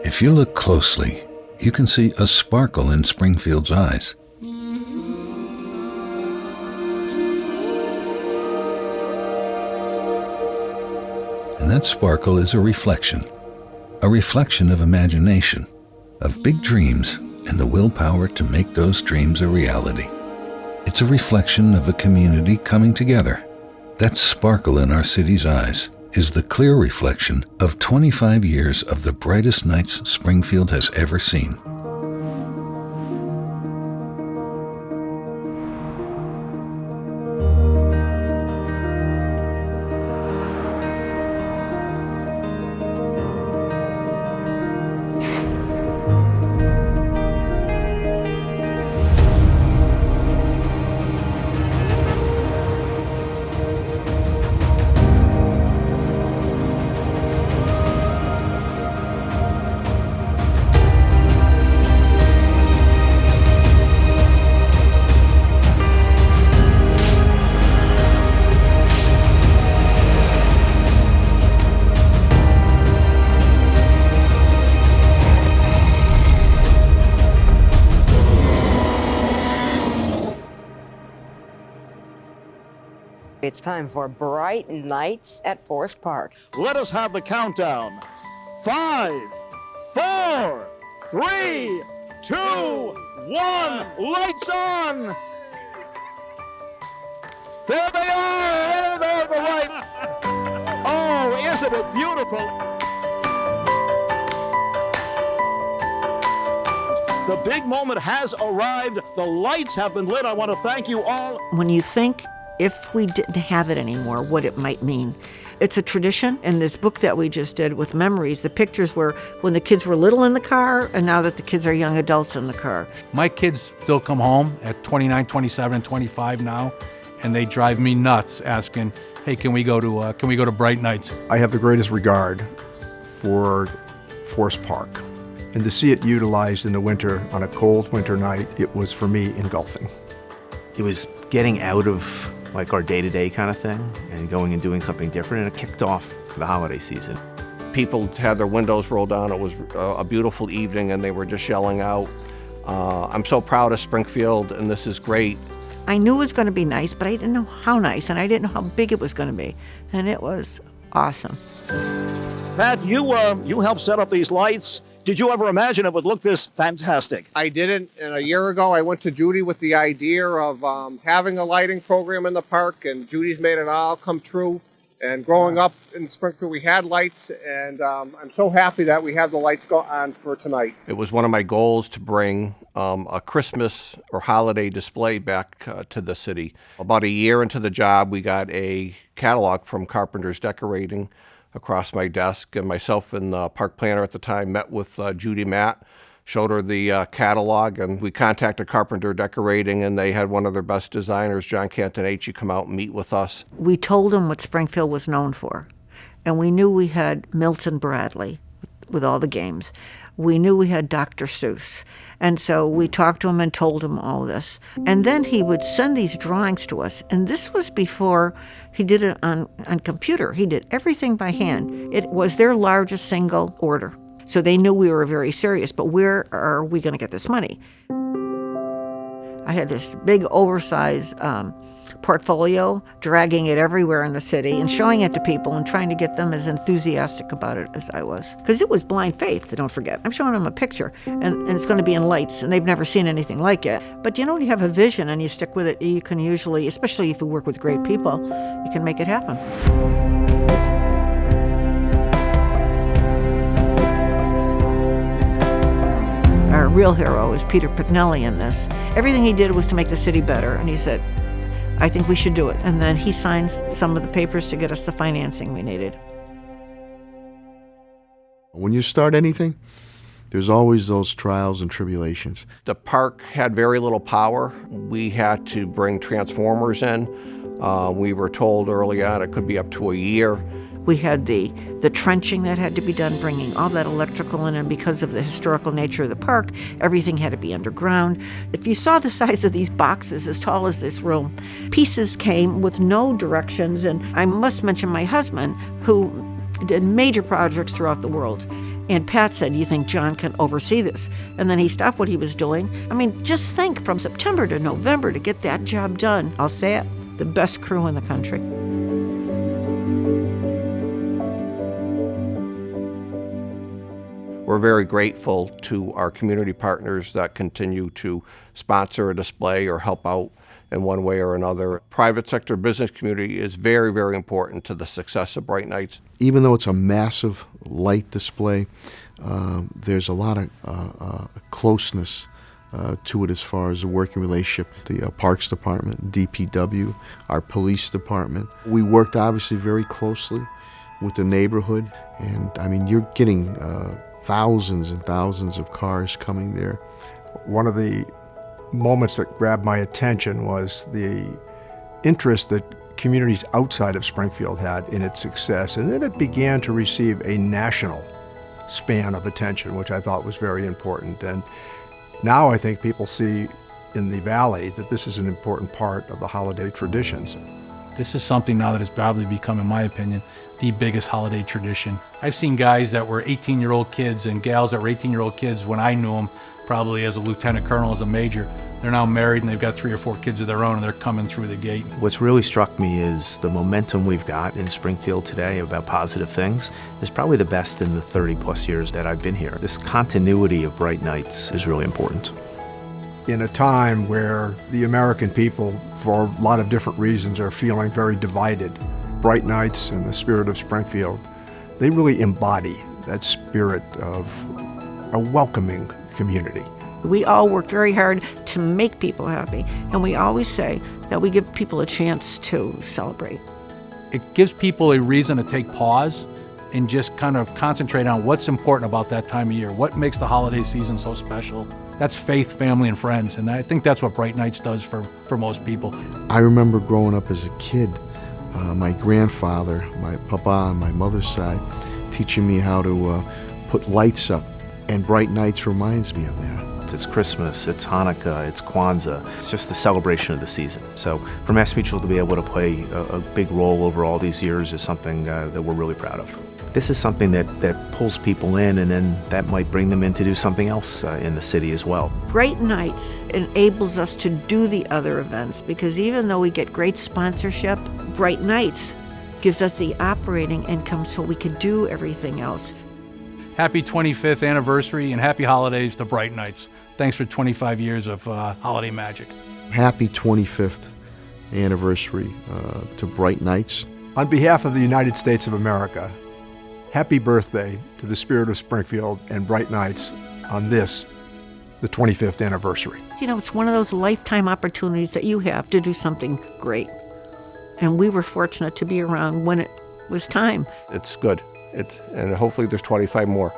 If you look closely, you can see a sparkle in Springfield's eyes. And that sparkle is a reflection of imagination, of big dreams, and the willpower to make those dreams a reality. It's a reflection of a community coming together. That sparkle in our city's eyes is the clear reflection of 25 years of the brightest nights Springfield has ever seen. It's time for Bright Nights at Forest Park. Let us have the countdown. 5, 4, 3, 2, 1, lights on! There they are! There are the lights! Oh, isn't it beautiful? The big moment has arrived. The lights have been lit. I want to thank you all. When you think if we didn't have it anymore, what it might mean. It's a tradition. In this book that we just did with memories, the pictures were when the kids were little in the car and now that the kids are young adults in the car. My kids still come home at 29, 27, 25 now, and they drive me nuts asking, hey, can we go to Bright Nights? I have the greatest regard for Forest Park. And to see it utilized in the winter, on a cold winter night, it was, for me, engulfing. It was getting out of like our day-to-day kind of thing and going and doing something different, and it kicked off the holiday season. People had their windows rolled down. It was a beautiful evening and they were just yelling out. I'm so proud of Springfield and this is great. I knew it was going to be nice, but I didn't know how nice and I didn't know how big it was going to be. And it was awesome. Pat, you helped set up these lights. Did you ever imagine it would look this fantastic? I didn't, and a year ago I went to Judy with the idea of having a lighting program in the park, and Judy's made it all come true. And growing up in Springfield, we had lights, and I'm so happy that we have the lights go on for tonight. It was one of my goals to bring a Christmas or holiday display back to the city. About a year into the job, we got a catalog from Carpenter's Decorating across my desk, and myself and the park planner at the time met with Judy Matt, showed her the catalog, and we contacted Carpenter Decorating, and they had one of their best designers, John Cantonacci, come out and meet with us. We told them what Springfield was known for, and we knew we had Milton Bradley with all the games. We knew we had Dr. Seuss, and so we talked to him and told him all this. And then he would send these drawings to us, and this was before he did it on computer. He did everything by hand. It was their largest single order. So they knew we were very serious, but where are we going to get this money? I had this big oversized portfolio, dragging it everywhere in the city and showing it to people and trying to get them as enthusiastic about it as I was. Because it was blind faith, don't forget. I'm showing them a picture, and it's going to be in lights, and they've never seen anything like it. But you know, when you have a vision and you stick with it, you can usually, especially if you work with great people, you can make it happen. Our real hero is Peter Pignelli in this. Everything he did was to make the city better, and he said, I think we should do it. And then he signed some of the papers to get us the financing we needed. When you start anything, there's always those trials and tribulations. The park had very little power. We had to bring transformers in. We were told early on it could be up to a year. We had the trenching that had to be done, bringing all that electrical in, and because of the historical nature of the park, everything had to be underground. If you saw the size of these boxes, as tall as this room, pieces came with no directions. And I must mention my husband, who did major projects throughout the world. And Pat said, "You think John can oversee this?" And then he stopped what he was doing. I mean, just think, from September to November to get that job done. I'll say it, the best crew in the country. We're very grateful to our community partners that continue to sponsor a display or help out in one way or another. Private sector business community is very, very important to the success of Bright Nights. Even though it's a massive light display, there's a lot of closeness to it as far as the working relationship. The Parks Department, DPW, our police department. We worked obviously very closely with the neighborhood, and I mean, you're getting thousands and thousands of cars coming there. One of the moments that grabbed my attention was the interest that communities outside of Springfield had in its success, and then it began to receive a national span of attention, which I thought was very important. And now I think people see in the valley that this is an important part of the holiday traditions. This is something now that has probably become, in my opinion, the biggest holiday tradition. I've seen guys that were 18-year-old kids and gals that were 18-year-old kids when I knew them, probably as a lieutenant colonel, as a major. They're now married and they've got 3 or 4 kids of their own, and they're coming through the gate. What's really struck me is the momentum we've got in Springfield today about positive things is probably the best in the 30-plus years that I've been here. This continuity of Bright Nights is really important. In a time where the American people, for a lot of different reasons, are feeling very divided, Bright Nights and the spirit of Springfield, they really embody that spirit of a welcoming community. We all work very hard to make people happy, and we always say that we give people a chance to celebrate. It gives people a reason to take pause and just kind of concentrate on what's important about that time of year, what makes the holiday season so special. That's faith, family, and friends, and I think that's what Bright Nights does for most people. I remember growing up as a kid, my grandfather, my papa on my mother's side, teaching me how to put lights up, and Bright Nights reminds me of that. It's Christmas, it's Hanukkah, it's Kwanzaa. It's just the celebration of the season. So for Mass Mutual to be able to play a big role over all these years is something that we're really proud of. This is something that pulls people in, and then that might bring them in to do something else in the city as well. Bright Nights enables us to do the other events, because even though we get great sponsorship, Bright Nights gives us the operating income so we can do everything else. Happy 25th anniversary and happy holidays to Bright Nights. Thanks for 25 years of holiday magic. Happy 25th anniversary to Bright Nights. On behalf of the United States of America, happy birthday to the spirit of Springfield and Bright Nights on this, the 25th anniversary. You know, it's one of those lifetime opportunities that you have to do something great. And we were fortunate to be around when it was time. It's good. And hopefully there's 25 more.